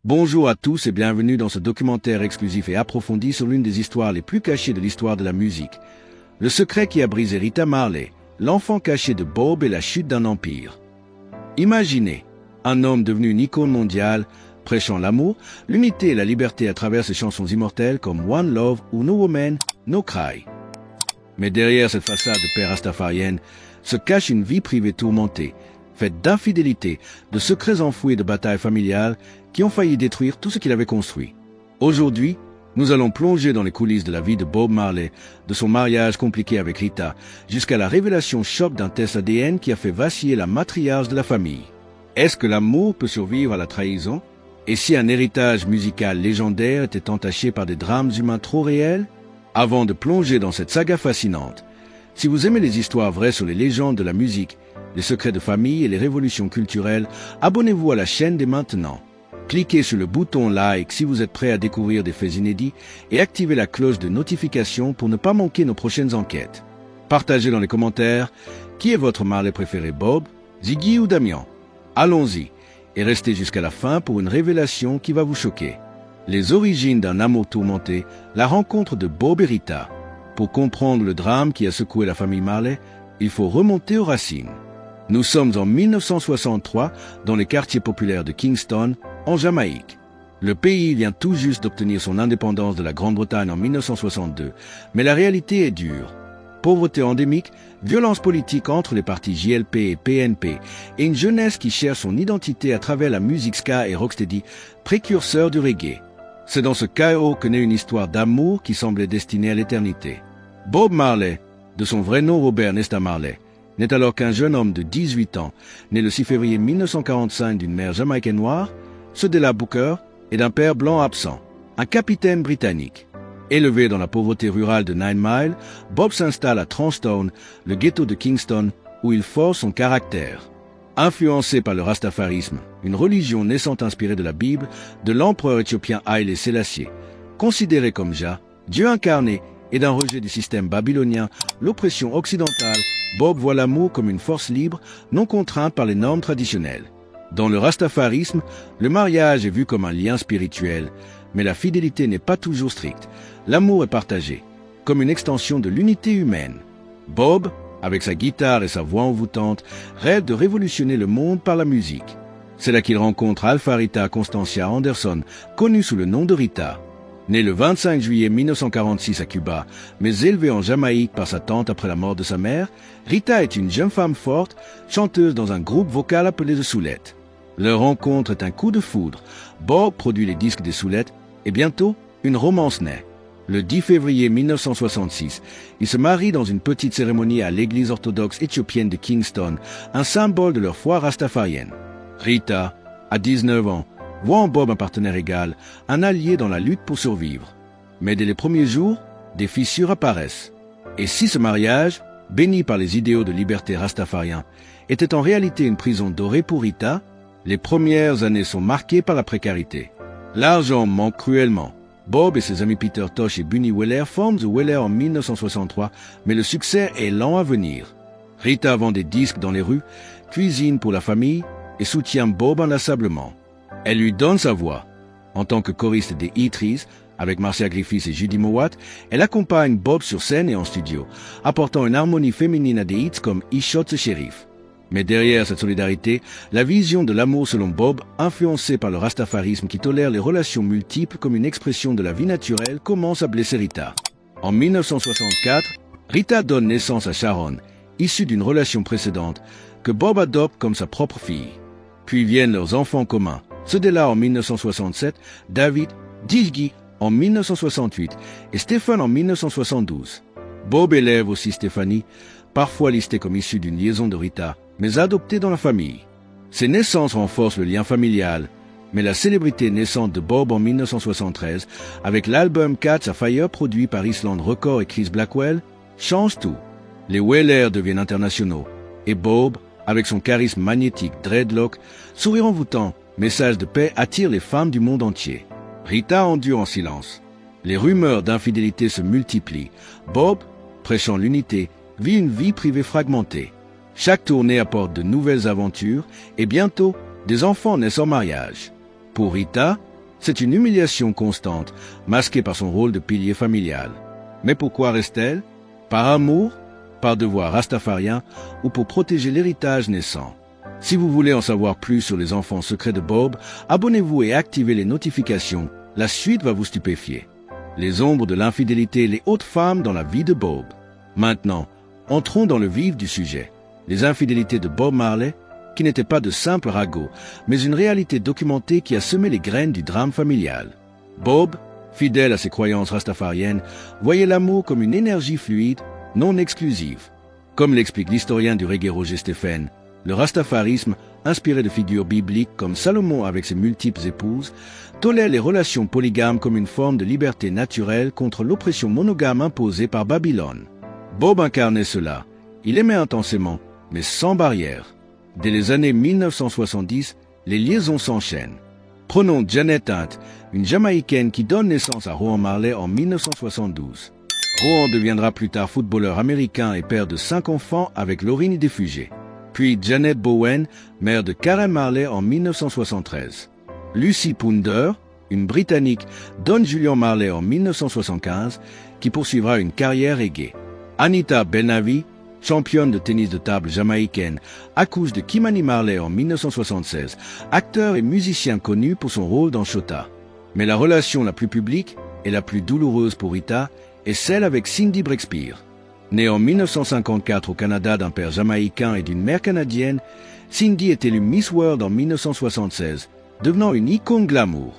Bonjour à tous et bienvenue dans ce documentaire exclusif et approfondi sur l'une des histoires les plus cachées de l'histoire de la musique. Le secret qui a brisé Rita Marley, l'enfant caché de Bob et la chute d'un empire. Imaginez, un homme devenu une icône mondiale, prêchant l'amour, l'unité et la liberté à travers ses chansons immortelles comme One Love ou No Woman, No Cry. Mais derrière cette façade de père rastafarienne se cache une vie privée tourmentée, faite d'infidélité, de secrets enfouis et de batailles familiales qui ont failli détruire tout ce qu'il avait construit. Aujourd'hui, nous allons plonger dans les coulisses de la vie de Bob Marley, de son mariage compliqué avec Rita, jusqu'à la révélation choc d'un test ADN qui a fait vaciller la matriarche de la famille. Est-ce que l'amour peut survivre à la trahison? Et si un héritage musical légendaire était entaché par des drames humains trop réels? Avant de plonger dans cette saga fascinante, si vous aimez les histoires vraies sur les légendes de la musique, les secrets de famille et les révolutions culturelles, abonnez-vous à la chaîne dès maintenant. Cliquez sur le bouton like si vous êtes prêt à découvrir des faits inédits et activez la cloche de notification pour ne pas manquer nos prochaines enquêtes. Partagez dans les commentaires qui est votre Marley préféré, Bob, Ziggy ou Damian. Allons-y et restez jusqu'à la fin pour une révélation qui va vous choquer. Les origines d'un amour tourmenté, la rencontre de Bob et Rita. Pour comprendre le drame qui a secoué la famille Marley, il faut remonter aux racines. Nous sommes en 1963 dans les quartiers populaires de Kingston, en Jamaïque. Le pays vient tout juste d'obtenir son indépendance de la Grande-Bretagne en 1962, mais la réalité est dure. Pauvreté endémique, violence politique entre les partis JLP et PNP, et une jeunesse qui cherche son identité à travers la musique ska et rocksteady, précurseur du reggae. C'est dans ce chaos que naît une histoire d'amour qui semblait destinée à l'éternité. Bob Marley, de son vrai nom Robert Nesta Marley, n'est alors qu'un jeune homme de 18 ans, né le 6 février 1945 d'une mère jamaïcaine noire, Cedella Booker, et d'un père blanc absent, un capitaine britannique. Élevé dans la pauvreté rurale de Nine Mile, Bob s'installe à Transtown, le ghetto de Kingston, où il forge son caractère. Influencé par le rastafarisme, une religion naissante inspirée de la Bible, de l'empereur éthiopien Haïlé Sélassié, considéré comme Jah, Dieu incarné, et d'un rejet du système babylonien, l'oppression occidentale, Bob voit l'amour comme une force libre, non contrainte par les normes traditionnelles. Dans le rastafarisme, le mariage est vu comme un lien spirituel, mais la fidélité n'est pas toujours stricte. L'amour est partagé, comme une extension de l'unité humaine. Bob, avec sa guitare et sa voix envoûtante, rêve de révolutionner le monde par la musique. C'est là qu'il rencontre Alpha Rita Constancia Anderson, connue sous le nom de Rita. Née le 25 juillet 1946 à Cuba, mais élevée en Jamaïque par sa tante après la mort de sa mère, Rita est une jeune femme forte, chanteuse dans un groupe vocal appelé The Soulettes. Leur rencontre est un coup de foudre. Bob produit les disques des Soulettes et bientôt, une romance naît. Le 10 février 1966, ils se marient dans une petite cérémonie à l'église orthodoxe éthiopienne de Kingston, un symbole de leur foi rastafarienne. Rita, à 19 ans, voit en Bob un partenaire égal, un allié dans la lutte pour survivre. Mais dès les premiers jours, des fissures apparaissent. Et si ce mariage, béni par les idéaux de liberté rastafariens, était en réalité une prison dorée pour Rita, les premières années sont marquées par la précarité. L'argent manque cruellement. Bob et ses amis Peter Tosh et Bunny Weller forment The Weller en 1963, mais le succès est lent à venir. Rita vend des disques dans les rues, cuisine pour la famille et soutient Bob inlassablement. Elle lui donne sa voix. En tant que choriste des E-Trees, avec Marcia Griffiths et Judy Mowat, elle accompagne Bob sur scène et en studio, apportant une harmonie féminine à des hits comme He Shot the Sheriff. Mais derrière cette solidarité, la vision de l'amour selon Bob, influencée par le rastafarisme qui tolère les relations multiples comme une expression de la vie naturelle, commence à blesser Rita. En 1964, Rita donne naissance à Sharon, issue d'une relation précédente, que Bob adopte comme sa propre fille. Puis viennent leurs enfants communs, Cedella en 1967, David, Ziggy en 1968 et Stephen en 1972. Bob élève aussi Stephanie, parfois listée comme issue d'une liaison de Rita, mais adoptée dans la famille. Ces naissances renforcent le lien familial, mais la célébrité naissante de Bob en 1973, avec l'album Catch a Fire produit par Island Records et Chris Blackwell, change tout. Les Weller deviennent internationaux, et Bob, avec son charisme magnétique dreadlock, sourire envoûtant, message de paix attire les femmes du monde entier. Rita endure en silence. Les rumeurs d'infidélité se multiplient. Bob, prêchant l'unité, vit une vie privée fragmentée. Chaque tournée apporte de nouvelles aventures et bientôt, des enfants naissent en mariage. Pour Rita, C'est une humiliation constante, masquée par son rôle de pilier familial. Mais pourquoi reste-t-elle? Par amour, par devoir rastafarien ou pour protéger l'héritage naissant? Si vous voulez en savoir plus sur les enfants secrets de Bob, abonnez-vous et activez les notifications. La suite va vous stupéfier. Les ombres de l'infidélité et les hautes femmes dans la vie de Bob. Maintenant, entrons dans le vif du sujet. Les infidélités de Bob Marley, qui n'étaient pas de simples ragots, mais une réalité documentée qui a semé les graines du drame familial. Bob, fidèle à ses croyances rastafariennes, voyait l'amour comme une énergie fluide, non exclusive. Comme l'explique l'historien du reggae Roger Stephen, le rastafarisme, inspiré de figures bibliques comme Salomon avec ses multiples épouses, tolère les relations polygames comme une forme de liberté naturelle contre l'oppression monogame imposée par Babylone. Bob incarnait cela. Il aimait intensément, mais sans barrière. Dès les années 1970, les liaisons s'enchaînent. Prenons Janet Hunt, une Jamaïcaine qui donne naissance à Rohan Marley en 1972. Rohan deviendra plus tard footballeur américain et père de 5 enfants avec Lauryn Defugé. Puis Janet Bowen, mère de Karen Marley en 1973. Lucy Pounder, une Britannique, donne Julian Marley en 1975, qui poursuivra une carrière reggae. Anita Benavi, championne de tennis de table jamaïcaine, accouche de Kimani Marley en 1976, acteur et musicien connu pour son rôle dans Chota. Mais la relation la plus publique et la plus douloureuse pour Rita est celle avec Cindy Breakspear. Née en 1954 au Canada d'un père jamaïcain et d'une mère canadienne, Cindy est élue Miss World en 1976, devenant une icône glamour.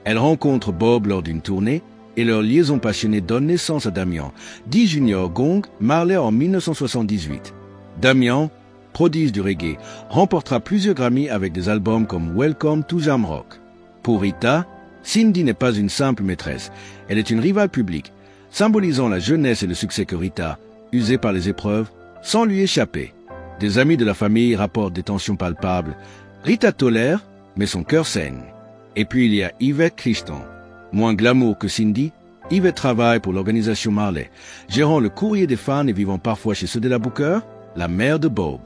Elle rencontre Bob lors d'une tournée et leur liaison passionnée donne naissance à Damian, dit Junior Gong Marley en 1978. Damian, prodige du reggae, remportera plusieurs Grammys avec des albums comme Welcome to Jamrock. Pour Rita, Cindy n'est pas une simple maîtresse, elle est une rivale publique, symbolisant la jeunesse et le succès que Rita, usée par les épreuves, sans lui échapper. Des amis de la famille rapportent des tensions palpables. Rita tolère, mais son cœur saigne. Et puis il y a Yvette Crichton. Moins glamour que Cindy, Yvette travaille pour l'organisation Marley, gérant le courrier des fans et vivant parfois chez Cedella Booker, la mère de Bob.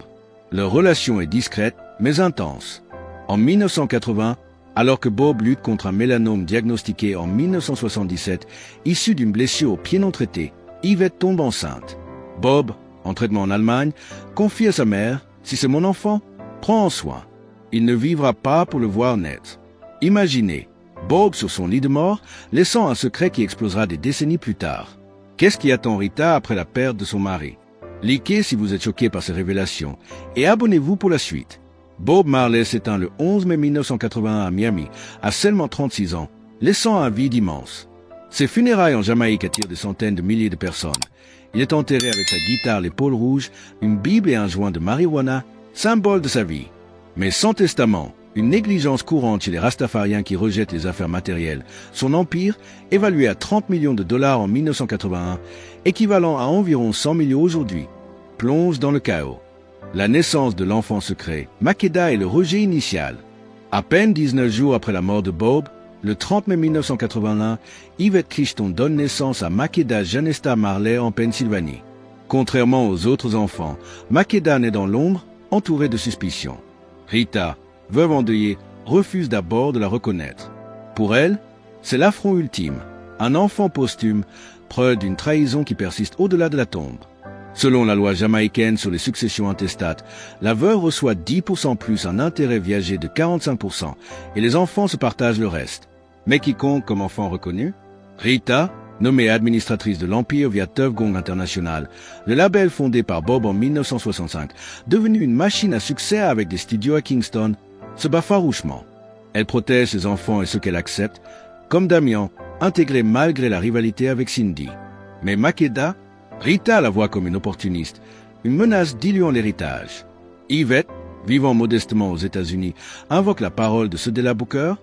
Leur relation est discrète, mais intense. En 1980, alors que Bob lutte contre un mélanome diagnostiqué en 1977, issu d'une blessure au pied non traité, Yvette tombe enceinte. Bob, en traitement en Allemagne, confie à sa mère « Si c'est mon enfant, prends en soin. Il ne vivra pas pour le voir naître. » Imaginez, Bob sur son lit de mort, laissant un secret qui explosera des décennies plus tard. Qu'est-ce qui attend Rita après la perte de son mari? Likez si vous êtes choqué par ces révélations et abonnez-vous pour la suite. Bob Marley s'éteint le 11 mai 1981 à Miami, à seulement 36 ans, laissant un vide immense. Ses funérailles en Jamaïque attirent des centaines de milliers de personnes. Il est enterré avec sa guitare, l'épaule rouge, une Bible et un joint de marijuana, symbole de sa vie. Mais sans testament, une négligence courante chez les rastafariens qui rejettent les affaires matérielles, son empire, évalué à 30 millions de dollars en 1981, équivalent à environ 100 millions aujourd'hui, plonge dans le chaos. La naissance de l'enfant secret, Makeda est le rejet initial. À peine 19 jours après la mort de Bob, le 30 mai 1981, Yvette Crichton donne naissance à Makeda Janesta Marley en Pennsylvanie. Contrairement aux autres enfants, Makeda naît dans l'ombre, entourée de suspicions. Rita, veuve endeuillée, refuse d'abord de la reconnaître. Pour elle, c'est l'affront ultime, un enfant posthume, preuve d'une trahison qui persiste au-delà de la tombe. Selon la loi jamaïcaine sur les successions intestates, la veuve reçoit 10% plus un intérêt viager de 45% et les enfants se partagent le reste. Mais qui compte comme enfant reconnu? Rita, nommée administratrice de l'Empire via Tuff Gong International, le label fondé par Bob en 1965, devenu une machine à succès avec des studios à Kingston, se bat farouchement. Elle protège ses enfants et ceux qu'elle accepte, comme Damian, intégré malgré la rivalité avec Cindy. Mais Makeda, Rita la voit comme une opportuniste, une menace diluant l'héritage. Yvette, vivant modestement aux États-Unis, invoque la parole de Cedella Booker,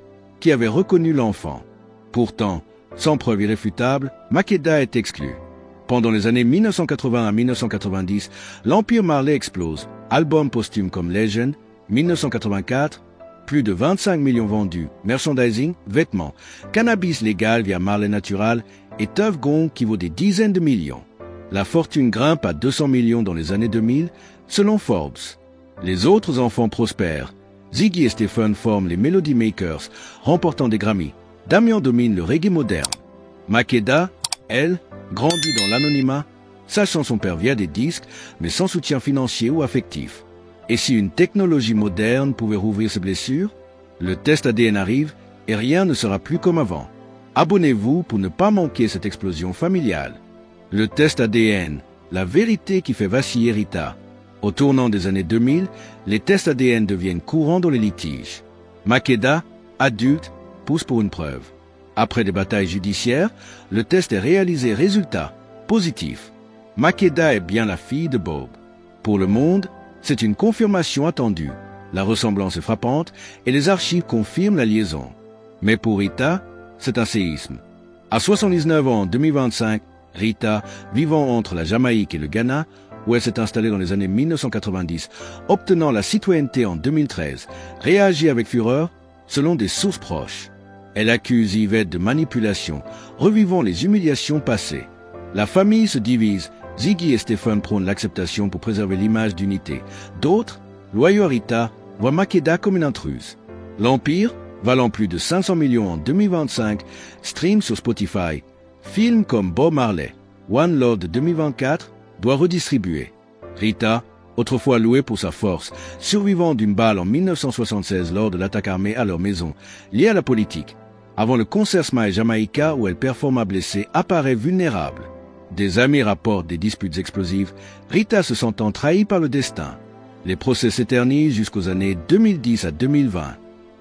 qui avait reconnu l'enfant. Pourtant, sans preuve irréfutable, Makeda est exclu. Pendant les années 1980 à 1990, l'Empire Marley explose. Album posthume comme Legend, 1984, plus de 25 millions vendus, merchandising, vêtements, cannabis légal via Marley Natural et Tuff Gong qui vaut des dizaines de millions. La fortune grimpe à 200 millions dans les années 2000, selon Forbes. Les autres enfants prospèrent. Ziggy et Stephen forment les Melody Makers, remportant des Grammys. Damian domine le reggae moderne. Makeda, elle, grandit dans l'anonymat, sachant son père via des disques, mais sans soutien financier ou affectif. Et si une technologie moderne pouvait rouvrir ses blessures, le test ADN arrive et rien ne sera plus comme avant. Abonnez-vous pour ne pas manquer cette explosion familiale. Le test ADN, la vérité qui fait vaciller Rita. Au tournant des années 2000, les tests ADN deviennent courants dans les litiges. Makeda, adulte, pousse pour une preuve. Après des batailles judiciaires, le test est réalisé, résultat positif. Makeda est bien la fille de Bob. Pour le monde, c'est une confirmation attendue. La ressemblance est frappante et les archives confirment la liaison. Mais pour Rita, c'est un séisme. À 79 ans en 2025, Rita, vivant entre la Jamaïque et le Ghana, où elle s'est installée dans les années 1990, obtenant la citoyenneté en 2013, réagit avec fureur selon des sources proches. Elle accuse Yvette de manipulation, revivant les humiliations passées. La famille se divise. Ziggy et Stéphane prônent l'acceptation pour préserver l'image d'unité. D'autres, loyaux à Rita, voient Makeda comme une intruse. L'Empire, valant plus de 500 millions en 2025, stream sur Spotify. Films comme Bob Marley, One Love de 2024, doit redistribuer. Rita, autrefois louée pour sa force, survivant d'une balle en 1976 lors de l'attaque armée à leur maison, liée à la politique. Avant le concert Smile Jamaica où elle performa blessée, apparaît vulnérable. Des amis rapportent des disputes explosives, Rita se sentant trahie par le destin. Les procès s'éternisent jusqu'aux années 2010 à 2020.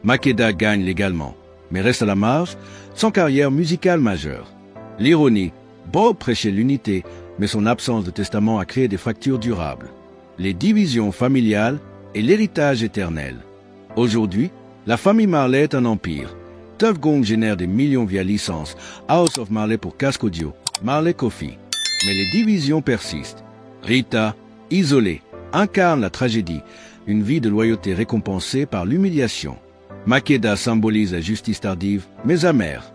Makeda gagne légalement, mais reste à la marge, sans carrière musicale majeure. L'ironie, Bob prêchait l'unité, mais son absence de testament a créé des fractures durables. Les divisions familiales et l'héritage éternel. Aujourd'hui, la famille Marley est un empire. Tuff Gong génère des millions via licence, House of Marley pour casque audio, Marley Coffee. Mais les divisions persistent. Rita, isolée, incarne la tragédie, une vie de loyauté récompensée par l'humiliation. Makeda symbolise la justice tardive, mais amère.